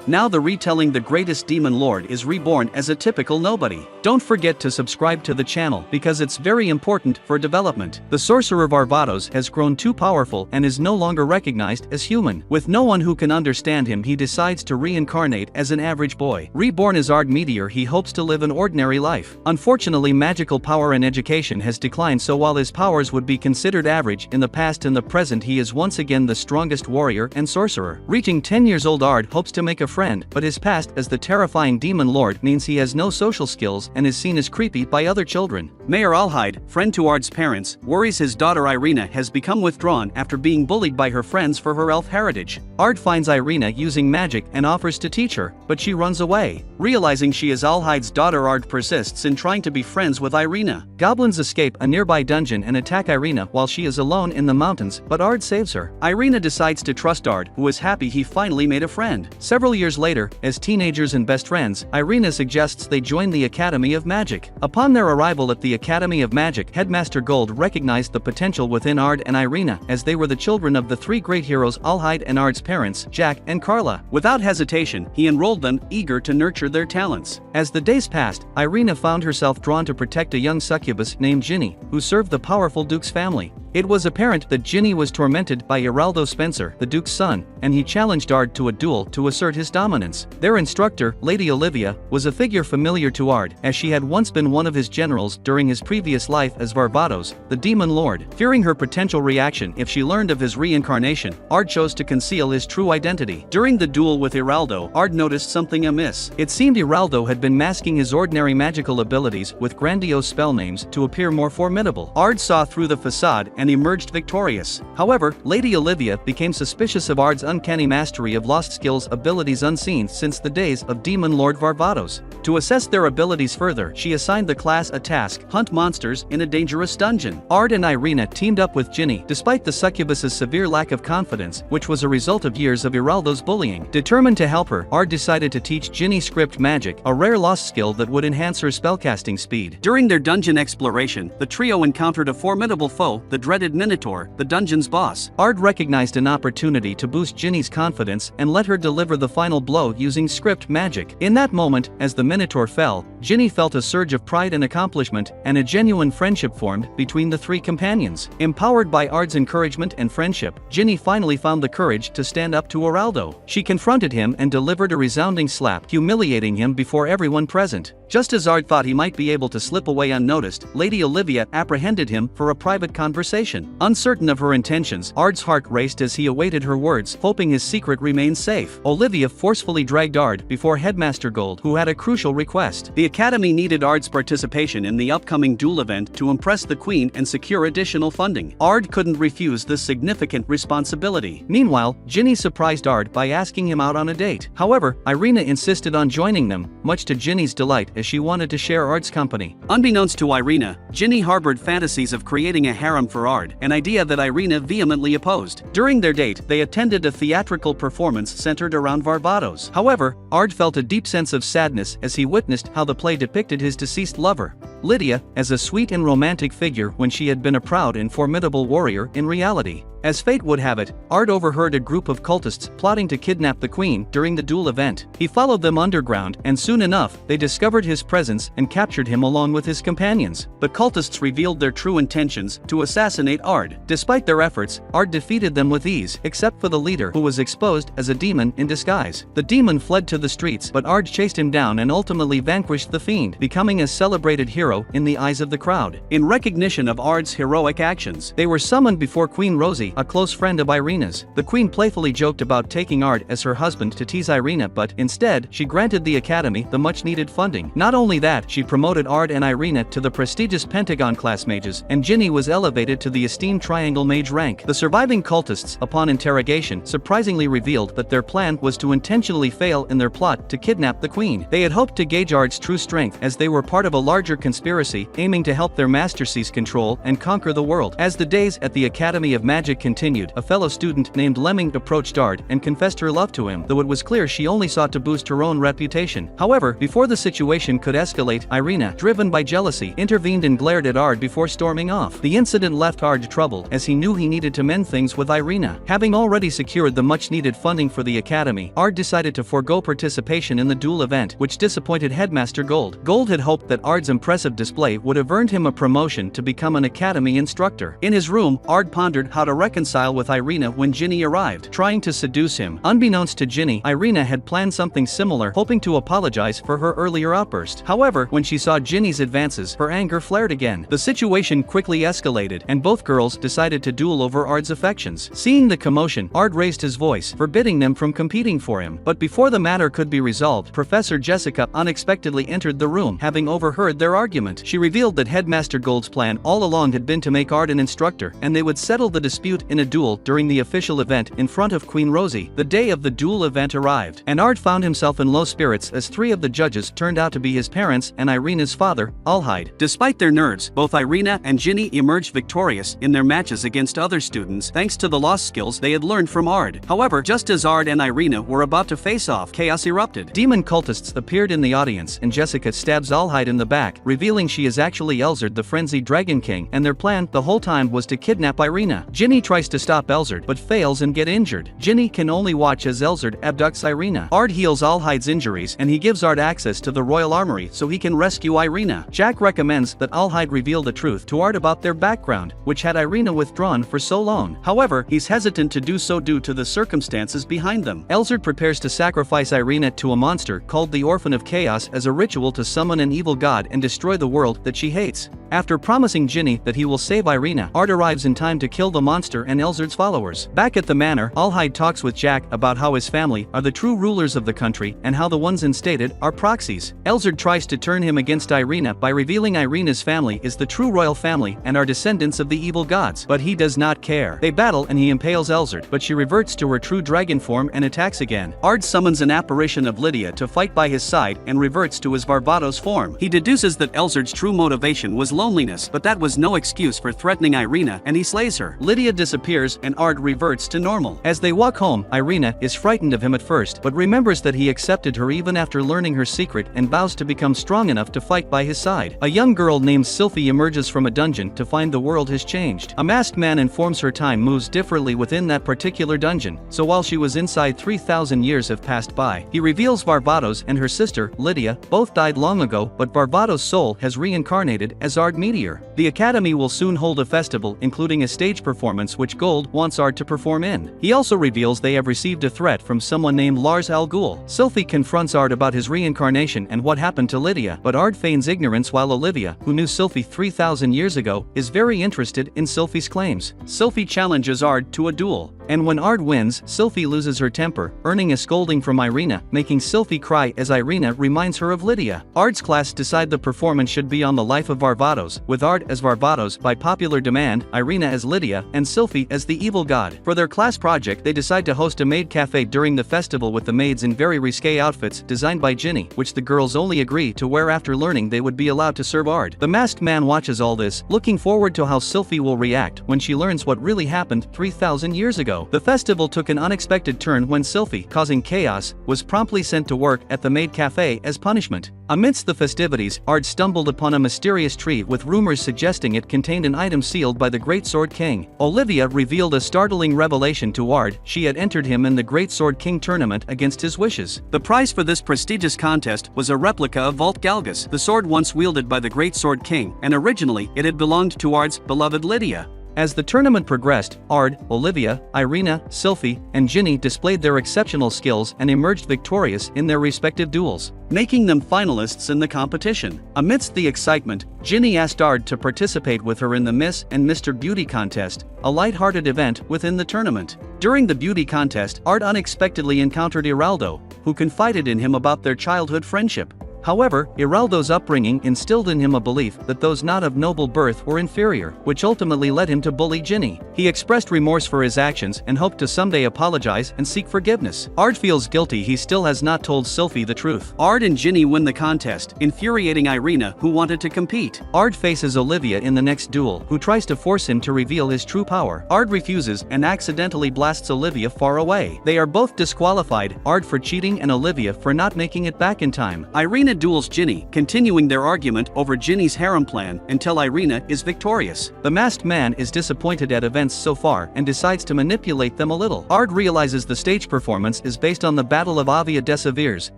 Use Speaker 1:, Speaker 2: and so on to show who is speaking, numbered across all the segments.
Speaker 1: Now the retelling the greatest demon lord is reborn as a typical nobody. Don't forget to subscribe to the channel because it's very important for development. The sorcerer Varvatos has grown too powerful and is no longer recognized as human. With no one who can understand him, he decides to reincarnate as an average boy. Reborn as Ard Meteor, he hopes to live an ordinary life. Unfortunately, magical power and education has declined, so while his powers would be considered average in the past and the present, he is once again the strongest warrior and sorcerer. Reaching 10 years old, Ard hopes to make a friend, but his past as the terrifying demon lord means he has no social skills and is seen as creepy by other children. Mayor Alhide, friend to Ard's parents, worries his daughter Ireena has become withdrawn after being bullied by her friends for her elf heritage. Ard finds Ireena using magic and offers to teach her, but she runs away. Realizing she is Alhide's daughter, Ard persists in trying to be friends with Ireena. Goblins escape a nearby dungeon and attack Ireena while she is alone in the mountains, but Ard saves her. Ireena decides to trust Ard, who is happy he finally made a friend. Several years later, as teenagers and best friends, Ireena suggests they join the Academy of Magic. Upon their arrival at the Academy of Magic, Headmaster Gold recognized the potential within Ard and Ireena, as they were the children of the three great heroes Alhide and Ard's parents, Jack and Carla. Without hesitation, he enrolled them, eager to nurture their talents. As the days passed, Ireena found herself drawn to protect a young succubus named Ginny, who served the powerful Duke's family. It was apparent that Ginny was tormented by Iraldo Spencer, the Duke's son, and he challenged Ard to a duel to assert his dominance. Their instructor, Lady Olivia, was a figure familiar to Ard, as she had once been one of his generals during his previous life as Varvatos, the demon lord. Fearing her potential reaction if she learned of his reincarnation, Ard chose to conceal his true identity. During the duel with Iraldo, Ard noticed something amiss. It seemed Iraldo had been masking his ordinary magical abilities with grandiose spell names to appear more formidable. Ard saw through the facade and emerged victorious. However, Lady Olivia became suspicious of Ard's uncanny mastery of lost skills, abilities unseen since the days of Demon Lord Varvatos. To assess their abilities further, she assigned the class a task: hunt monsters in a dangerous dungeon. Ard and Ireena teamed up with Ginny, despite the succubus's severe lack of confidence, which was a result of years of Iraldo's bullying. Determined to help her, Ard decided to teach Ginny script magic, a rare lost skill that would enhance her spellcasting speed. During their dungeon exploration, the trio encountered a formidable foe, the dreaded Minotaur, the dungeon's boss. Ard recognized an opportunity to boost Ginny's confidence and let her deliver the final blow using script magic. In that moment, as the Minotaur fell, Ginny felt a surge of pride and accomplishment, and a genuine friendship formed between the three companions. Empowered by Ard's encouragement and friendship, Ginny finally found the courage to stand up to Iraldo. She confronted him and delivered a resounding slap, humiliating him before everyone present. Just as Ard thought he might be able to slip away unnoticed, Lady Olivia apprehended him for a private conversation. Uncertain of her intentions, Ard's heart raced as he awaited her words, hoping his secret remained safe. Olivia forcefully dragged Ard before Headmaster Gold, who had a crucial request. The Academy needed Ard's participation in the upcoming duel event to impress the Queen and secure additional funding. Ard couldn't refuse this significant responsibility. Meanwhile, Ginny surprised Ard by asking him out on a date. However, Ireena insisted on joining them, much to Ginny's delight, as she wanted to share Ard's company. Unbeknownst to Ireena, Ginny harbored fantasies of creating a harem for Ard, an idea that Ireena vehemently opposed. During their date, they attended a theatrical performance centered around Varvatos. However, Ard felt a deep sense of sadness as he witnessed how the play depicted his deceased lover, Lydia, as a sweet and romantic figure when she had been a proud and formidable warrior in reality. As fate would have it, Ard overheard a group of cultists plotting to kidnap the Queen during the duel event. He followed them underground, and soon enough, they discovered his presence and captured him along with his companions. But cultists revealed their true intentions: to assassinate Ard. Despite their efforts, Ard defeated them with ease, except for the leader, who was exposed as a demon in disguise. The demon fled to the streets, but Ard chased him down and ultimately vanquished the fiend, becoming a celebrated hero in the eyes of the crowd. In recognition of Ard's heroic actions, they were summoned before Queen Rosie, a close friend of Ireena's. The Queen playfully joked about taking Ard as her husband to tease Ireena, but instead, she granted the Academy the much-needed funding. Not only that, she promoted Ard and Ireena to the prestigious Pentagon class mages, and Ginny was elevated to the esteemed Triangle Mage rank. The surviving cultists, upon interrogation, surprisingly revealed that their plan was to intentionally fail in their plot to kidnap the Queen. They had hoped to gauge Ard's true strength, as they were part of a larger conspiracy aiming to help their master seize control and conquer the world. As the days at the Academy of Magic magic continued, a fellow student named Lemming approached Ard and confessed her love to him, though it was clear she only sought to boost her own reputation. However, before the situation could escalate, Ireena, driven by jealousy, intervened and glared at Ard before storming off. The incident left Ard troubled, as he knew he needed to mend things with Ireena. Having already secured the much-needed funding for the academy, Ard decided to forego participation in the duel event, which disappointed Headmaster Gold. Gold had hoped that Ard's impressive display would have earned him a promotion to become an academy instructor. In his room, Ard pondered how to reconcile with Ireena when Ginny arrived, trying to seduce him. Unbeknownst to Ginny, Ireena had planned something similar, hoping to apologize for her earlier outburst. However, when she saw Ginny's advances, her anger flared again. The situation quickly escalated, and both girls decided to duel over Ard's affections. Seeing the commotion, Ard raised his voice, forbidding them from competing for him. But before the matter could be resolved, Professor Jessica unexpectedly entered the room, having overheard their argument. She revealed that Headmaster Gold's plan all along had been to make Ard an instructor, and they would settle the dispute in a duel during the official event in front of Queen Rosie. The day of the duel event arrived, and Ard found himself in low spirits as 3 of the judges turned out to be his parents and Ireena's father, Alhide. Despite their nerves, both Ireena and Ginny emerged victorious in their matches against other students thanks to the lost skills they had learned from Ard. However, just as Ard and Ireena were about to face off, chaos erupted. Demon cultists appeared in the audience, and Jessica stabs Alhide in the back, revealing she is actually Elzard, the frenzied Dragon King, and their plan the whole time was to kidnap Ireena. Ginny tries to stop Elzard, but fails and get injured. Ginny can only watch as Elzard abducts Ireena. Ard heals Alhide's injuries, and he gives Ard access to the royal armory so he can rescue Ireena. Jack recommends that Alhide reveal the truth to Ard about their background, which had Ireena withdrawn for so long. However, he's hesitant to do so due to the circumstances behind them. Elzard prepares to sacrifice Ireena to a monster called the Orphan of Chaos as a ritual to summon an evil god and destroy the world that she hates. After promising Ginny that he will save Ireena, Ard arrives in time to kill the monster and Elzard's followers. Back at the manor, Alhide talks with Jack about how his family are the true rulers of the country and how the ones instated are proxies. Elzard tries to turn him against Ireena by revealing Ireena's family is the true royal family and are descendants of the evil gods, but he does not care. They battle and he impales Elzard, but she reverts to her true dragon form and attacks again. Ard summons an apparition of Lydia to fight by his side and reverts to his Varvatos form. He deduces that Elzard's true motivation was loneliness, but that was no excuse for threatening Ireena, and he slays her. Lydia disappears and Ard reverts to normal. As they walk home, Ireena is frightened of him at first, but remembers that he accepted her even after learning her secret and vows to become strong enough to fight by his side. A young girl named Sylphie emerges from a dungeon to find the world has changed. A masked man informs her time moves differently within that particular dungeon, so while she was inside 3,000 years have passed by. He reveals Varvatos and her sister, Lydia, both died long ago, but Varvatos' soul has reincarnated as Ard Meteor. The academy will soon hold a festival including a stage performance which Gold wants Ard to perform in. He also reveals they have received a threat from someone named Lars Al Ghul. Sylphie confronts Ard about his reincarnation and what happened to Lydia, but Ard feigns ignorance while Olivia, who knew Sylphie 3,000 years ago, is very interested in Sylphie's claims. Sylphie challenges Ard to a duel, and when Ard wins, Sylphie loses her temper, earning a scolding from Ireena, making Sylphie cry as Ireena reminds her of Lydia. Ard's class decide the performance should be on the life of Varvatos, with Ard as Varvatos by popular demand, Ireena as Lydia, and Sylphie as the evil god. For their class project, they decide to host a maid cafe during the festival with the maids in very risque outfits designed by Ginny, which the girls only agree to wear after learning they would be allowed to serve Ard. The masked man watches all this, looking forward to how Sylphie will react when she learns what really happened 3,000 years ago. The festival took an unexpected turn when Sylphie, causing chaos, was promptly sent to work at the maid cafe as punishment. Amidst the festivities, Ard stumbled upon a mysterious tree with rumors suggesting it contained an item sealed by the Great Sword King. Olivia revealed a startling revelation to Ard: she had entered him in the Great Sword King tournament against his wishes. The prize for this prestigious contest was a replica of Vault Galgus, the sword once wielded by the Great Sword King, and originally it had belonged to Ard's beloved Lydia. As the tournament progressed, Ard, Olivia, Ireena, Sylphie, and Ginny displayed their exceptional skills and emerged victorious in their respective duels, making them finalists in the competition. Amidst the excitement, Ginny asked Ard to participate with her in the Miss and Mr. Beauty contest, a light-hearted event within the tournament. During the beauty contest, Ard unexpectedly encountered Iraldo, who confided in him about their childhood friendship. However, Iraldo's upbringing instilled in him a belief that those not of noble birth were inferior, which ultimately led him to bully Ginny. He expressed remorse for his actions and hoped to someday apologize and seek forgiveness. Ard feels guilty he still has not told Sylphie the truth. Ard and Ginny win the contest, infuriating Ireena, who wanted to compete. Ard faces Olivia in the next duel, who tries to force him to reveal his true power. Ard refuses and accidentally blasts Olivia far away. They are both disqualified, Ard for cheating and Olivia for not making it back in time. Ireena duels Ginny, continuing their argument over Ginny's harem plan until Ireena is victorious. The masked man is disappointed at events so far and decides to manipulate them a little. Ard realizes the stage performance is based on the Battle of Avia Desavirs,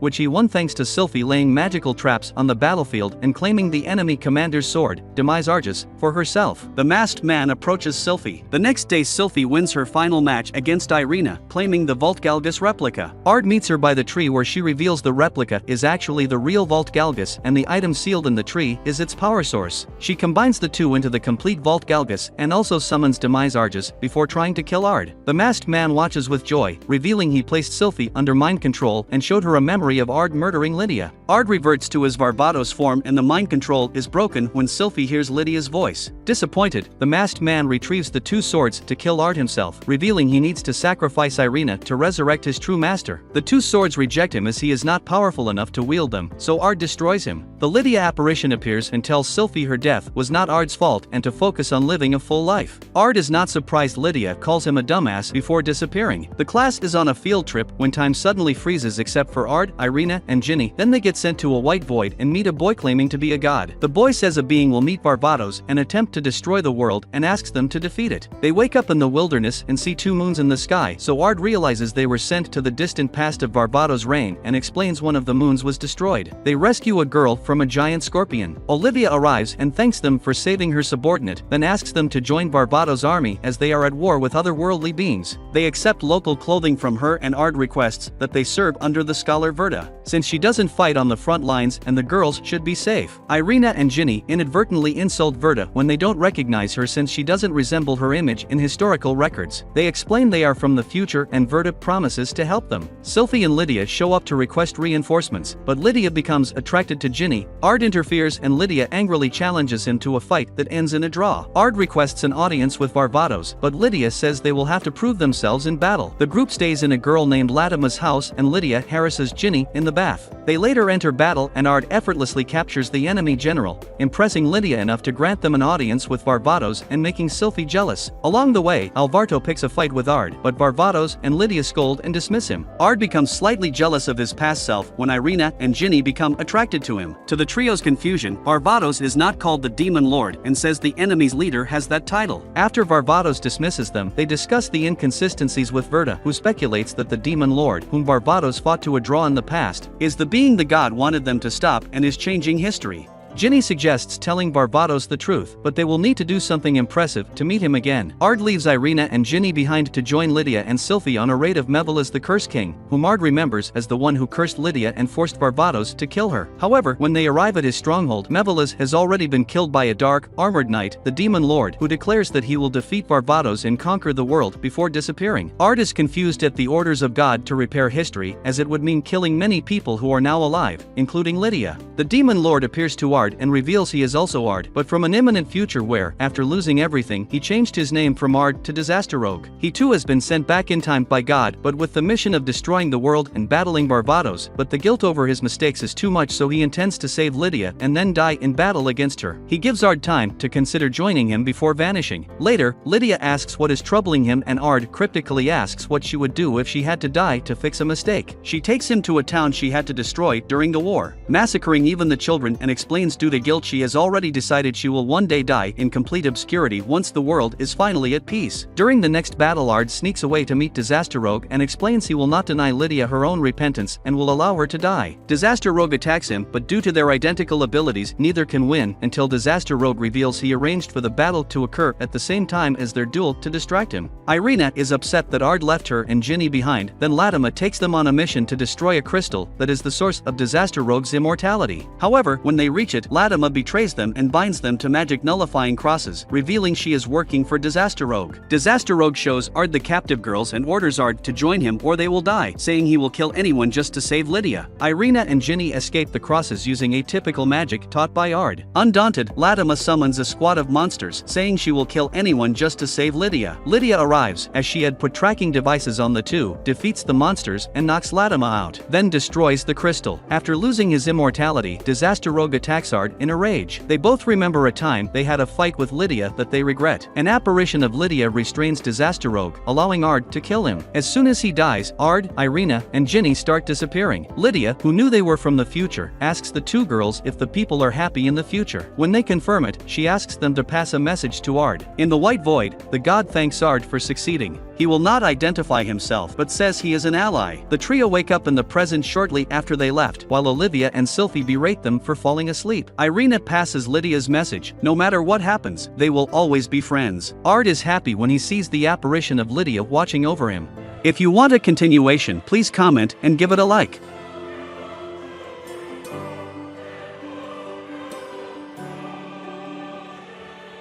Speaker 1: which he won thanks to Sylphie laying magical traps on the battlefield and claiming the enemy commander's sword, Demise Argus, for herself. The masked man approaches Sylphie. The next day Sylphie wins her final match against Ireena, claiming the Vault Galgus replica. Ard meets her by the tree where she reveals the replica is actually the real Vault Galgus and the item sealed in the tree is its power source. She combines the two into the complete Vault Galgus and also summons Demise Argus before trying to kill Ard. The masked man watches with joy, revealing he placed Sylphie under mind control and showed her a memory of Ard murdering Lydia. Ard reverts to his Varvatos form and the mind control is broken when Sylphie hears Lydia's voice. Disappointed, the masked man retrieves the two swords to kill Ard himself, revealing he needs to sacrifice Ireena to resurrect his true master. The two swords reject him as he is not powerful enough to wield them, so Ard destroys him. The Lydia apparition appears and tells Sylphie her death was not Ard's fault and to focus on living a full life. Ard is not surprised Lydia calls him a dumbass before disappearing. The class is on a field trip when time suddenly freezes except for Ard, Ireena, and Ginny. Then they get sent to a white void and meet a boy claiming to be a god. The boy says a being will meet Varvatos and attempt to destroy the world and asks them to defeat it. They wake up in the wilderness and see two moons in the sky, so Ard realizes they were sent to the distant past of Varvatos' reign and explains one of the moons was destroyed. They rescue a girl from a giant scorpion. Olivia arrives and thanks them for saving her subordinate, then asks them to join Varvatos' army as they are at war with otherworldly beings. They accept local clothing from her and Ard requests that they serve under the scholar Verta, since she doesn't fight on the front lines and the girls should be safe. Ireena and Ginny inadvertently insult Verta when they don't recognize her since she doesn't resemble her image in historical records. They explain they are from the future and Verta promises to help them. Sylphie and Lydia show up to request reinforcements, but Lydia becomes attracted to Ginny. Ard interferes and Lydia angrily challenges him to a fight that ends in a draw. Ard requests an audience with Varvatos, but Lydia says they will have to prove themselves in battle. The group stays in a girl named Latima's house and Lydia harasses Ginny in the bath. They later enter battle and Ard effortlessly captures the enemy general, impressing Lydia enough to grant them an audience with Varvatos and making Sylphie jealous. Along the way, Alvarto picks a fight with Ard, but Varvatos and Lydia scold and dismiss him. Ard becomes slightly jealous of his past self when Ireena and Ginny become attracted to him. To the trio's confusion, Varvatos is not called the Demon Lord and says the enemy's leader has that title. After Varvatos dismisses them, they discuss the inconsistencies with Verta, who speculates that the Demon Lord, whom Varvatos fought to a draw in the past, is the being the god wanted them to stop and is changing history. Ginny suggests telling Varvatos the truth, but they will need to do something impressive to meet him again. Ard leaves Ireena and Ginny behind to join Lydia and Sylphie on a raid of Mevelas the Curse King, whom Ard remembers as the one who cursed Lydia and forced Varvatos to kill her. However, when they arrive at his stronghold, Mevelas has already been killed by a dark, armored knight, the Demon Lord, who declares that he will defeat Varvatos and conquer the world before disappearing. Ard is confused at the orders of God to repair history, as it would mean killing many people who are now alive, including Lydia. The Demon Lord appears to Ard and reveals he is also Ard, but from an imminent future where, after losing everything, he changed his name from Ard to Disaster Rogue. He too has been sent back in time by God, but with the mission of destroying the world and battling Varvatos, but the guilt over his mistakes is too much, so he intends to save Lydia and then die in battle against her. He gives Ard time to consider joining him before vanishing. Later, Lydia asks what is troubling him and Ard cryptically asks what she would do if she had to die to fix a mistake. She takes him to a town she had to destroy during the war, massacring even the children, and explains due to guilt she has already decided she will one day die in complete obscurity once the world is finally at peace. During the next battle, Ard sneaks away to meet Disaster Rogue and explains he will not deny Lydia her own repentance and will allow her to die. Disaster Rogue attacks him, but due to their identical abilities, neither can win until Disaster Rogue reveals he arranged for the battle to occur at the same time as their duel to distract him. Ireena is upset that Ard left her and Ginny behind, then Latima takes them on a mission to destroy a crystal that is the source of Disaster Rogue's immortality. However, when they reach it, Undaunted, Latimer betrays them and binds them to magic nullifying crosses, revealing she is working for Disaster Rogue. Disaster Rogue shows Ard the captive girls and orders Ard to join him or they will die, saying he will kill anyone just to save Lydia. Ireena and Ginny escape the crosses using atypical magic taught by Ard. Undaunted, Latimer summons a squad of monsters, saying she will kill anyone just to save Lydia. Lydia arrives, as she had put tracking devices on the two, defeats the monsters, and knocks Latimer out, then destroys the crystal. After losing his immortality, Disaster Rogue attacks Ard in a rage. They both remember a time they had a fight with Lydia that they regret. An apparition of Lydia restrains Disaster Rogue, allowing Ard to kill him. As soon as he dies, Ard, Ireena, and Ginny start disappearing. Lydia, who knew they were from the future, asks the two girls if the people are happy in the future. When they confirm it, she asks them to pass a message to Ard. In the White Void, the god thanks Ard for succeeding. He will not identify himself but says he is an ally. The trio wake up in the present shortly after they left, while Olivia and Sylphie berate them for falling asleep. Ireena passes Lydia's message: no matter what happens, they will always be friends. Ard is happy when he sees the apparition of Lydia watching over him. If you want a continuation, please comment and give it a like.